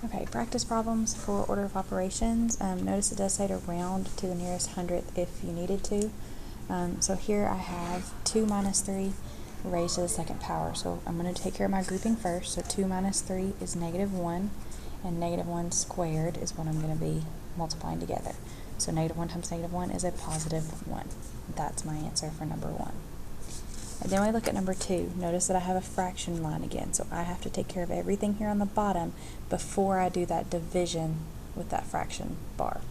Okay, practice problems for order of operations. Notice it does say to round to the nearest hundredth if you needed to. So here I have 2 minus 3 raised to the second power. So I'm going to take care of my grouping first. So 2 minus 3 is -1, and -1 squared is what I'm going to be multiplying together. So -1 times -1 is a +1. That's my answer for number 1. And then we look at number 2. Notice that I have a fraction line again, so I have to take care of everything here on the bottom before I do that division with that fraction bar.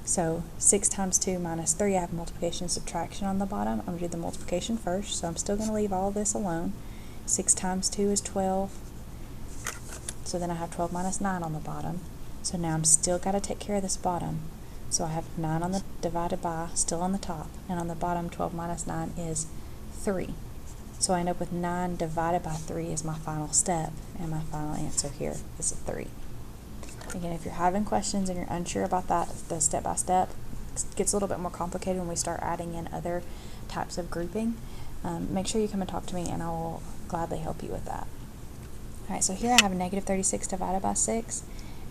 So 6 times 2 minus 3, I have multiplication and subtraction on the bottom. I'm going to do the multiplication first, so I'm still going to leave all of this alone. 6 times 2 is 12, so then I have 12 minus 9 on the bottom. So now I'm still got to take care of this bottom. So I have 9 on the divided by, still on the top, and on the bottom 12 minus 9 is 3. So I end up with 9 divided by 3 as my final step, and my final answer here is a 3. Again, if you're having questions and you're unsure about that, the step-by-step gets a little bit more complicated when we start adding in other types of grouping. Make sure you come and talk to me and I will gladly help you with that. Alright, so here I have -36 divided by 6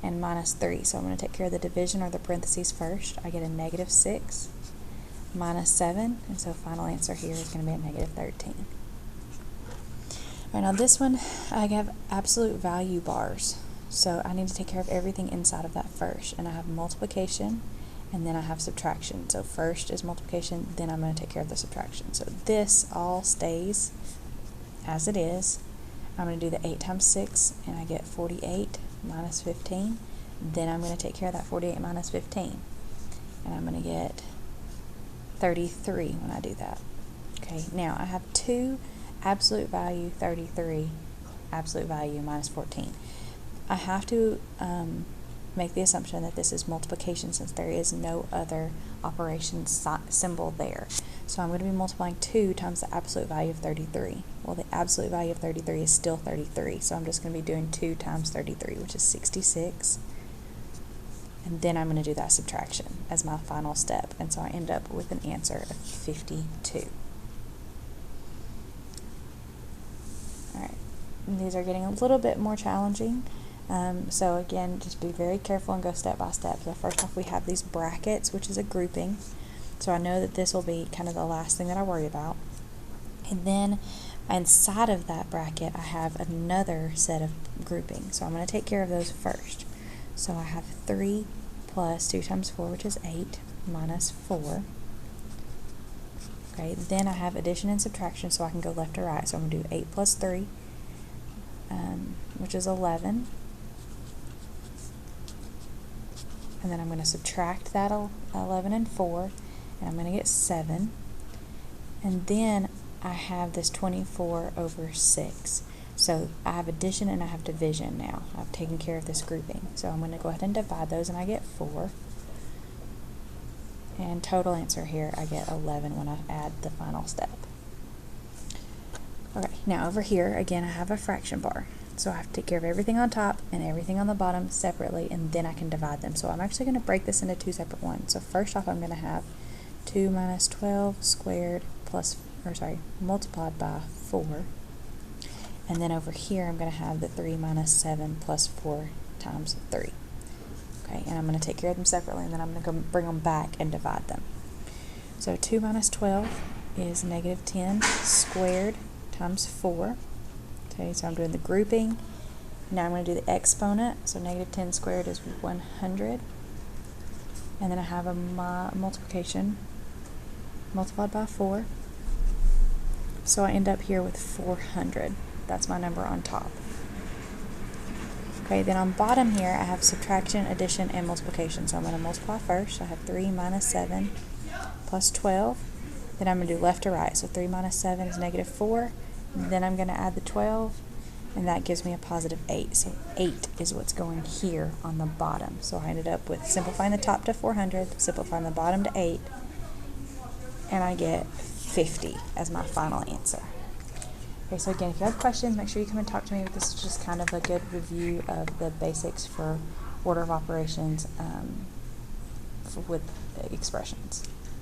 and -3. So I'm going to take care of the division or the parentheses first. I get a -6 minus 7, and so final answer here is going to be a -13. Alright, now this one, I have absolute value bars. So I need to take care of everything inside of that first. And I have multiplication, and then I have subtraction. So first is multiplication, then I'm going to take care of the subtraction. So this all stays as it is. I'm going to do the 8 times 6, and I get 48 minus 15. Then I'm going to take care of that 48 minus 15. And I'm going to get 33 when I do that. Okay, now I have 2 absolute value 33, absolute value minus 14. I have to make the assumption that this is multiplication since there is no other operation symbol there. So I'm going to be multiplying 2 times the absolute value of 33. Well, the absolute value of 33 is still 33, so I'm just going to be doing 2 times 33, which is 66. And then I'm going to do that subtraction as my final step, and so I end up with an answer of 52. Alright, these are getting a little bit more challenging. So again, just be very careful and go step by step. So first off, we have these brackets, which is a grouping. So I know that this will be kind of the last thing that I worry about. And then inside of that bracket, I have another set of grouping. So I'm going to take care of those first. So I have 3 plus 2 times 4, which is 8, minus 4. Okay, then I have addition and subtraction, so I can go left to right. So I'm going to do 8 plus 3, which is 11. And then I'm going to subtract that 11 and 4, and I'm going to get 7. And then I have this 24 over 6. So I have addition and I have division now. I've taken care of this grouping. So I'm going to go ahead and divide those, and I get 4. And total answer here, I get 11 when I add the final step. Okay, now over here, again, I have a fraction bar. So I have to take care of everything on top and everything on the bottom separately, and then I can divide them. So I'm actually going to break this into 2 separate ones. So first off, I'm going to have 2 minus 12 squared multiplied by 4. And then over here, I'm going to have the 3 minus 7 plus 4 times 3. Okay, and I'm going to take care of them separately, and then I'm going to go bring them back and divide them. So 2 minus 12 is -10 squared times 4. Okay, so I'm doing the grouping. Now I'm going to do the exponent. So -10 squared is 100. And then I have a multiplication multiplied by 4. So I end up here with 400. That's my number on top. Okay, then on bottom here I have subtraction, addition, and multiplication. So I'm going to multiply first. I have 3 minus 7 plus 12. Then I'm going to do left to right. So 3 minus 7 is -4. Then I'm going to add the 12, and that gives me a +8. So 8 is what's going here on the bottom. So I ended up with simplifying the top to 400, simplifying the bottom to 8, and I get 50 as my final answer. Okay, so again, if you have questions, make sure you come and talk to me. This is just kind of a good review of the basics for order of operations with expressions.